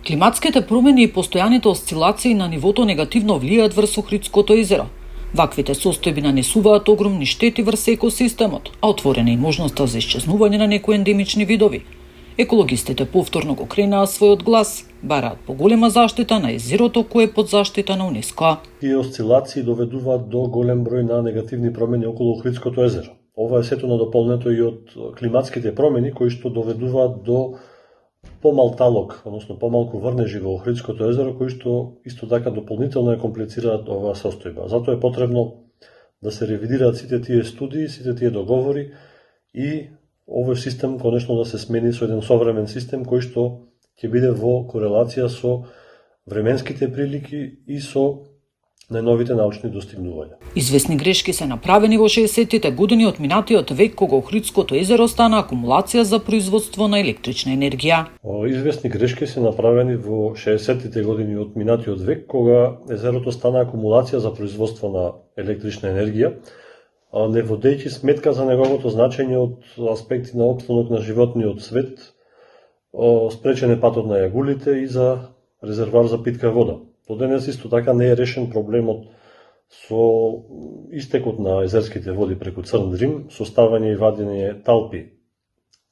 Климатските промени и постојаните осцилации на нивото негативно влијаат врз Охридското езеро. Ваквите состојби нанесуваат огромни штети врз екосистемот, а отворена и можноста за исчезнување на некои ендемични видови. Екологистите повторно го кренаа својот глас, бараат поголема заштита на езерото кое е под заштита на УНЕСКО. Тие осцилации доведуваат до голем број на негативни промени околу Охридското езеро. Ова е сето надополнето и од климатските промени кои што доведуваат до помал талог, односно помалку врнежи во Охридското езеро, кои што исто така дополнително ја комплицираат оваа состојба. Затоа е потребно да се ревидираат сите тие студии, сите тие договори и овој систем конечно да се смени со еден современ систем кој што ќе биде во корелација со временските прилики и со најновите научни достигнувања. Известни грешки се направени во 60-тите години од минатиот век кога Охридското езеро стана акумулација за производство на електрична енергија. Известни грешки се направени во 60-тите години од минатиот век кога езерото стана акумулација за производство на електрична енергија, не водејќи сметка за неговото значење од аспекти на опстанок на животниот свет, спречен е патот на јагулите и за резервоар за питка вода. До денес исто така не е решен проблемот со истекот на езерските води преку Црн Дрим, со ставање и вадење талпи,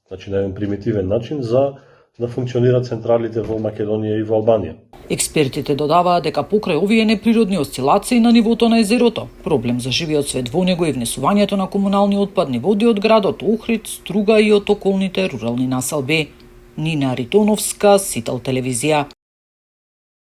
значи на еден примитивен начин за да функционираат централите во Македонија и во Албанија. Експертите додаваат дека покрај овие неприродни осцилации на нивото на езерото, проблем за живиот свет во него е внесувањето на комунални отпадни води од градот Охрид, Струга и од околните рурални населби. Нина Ритоновска, Сител телевизија.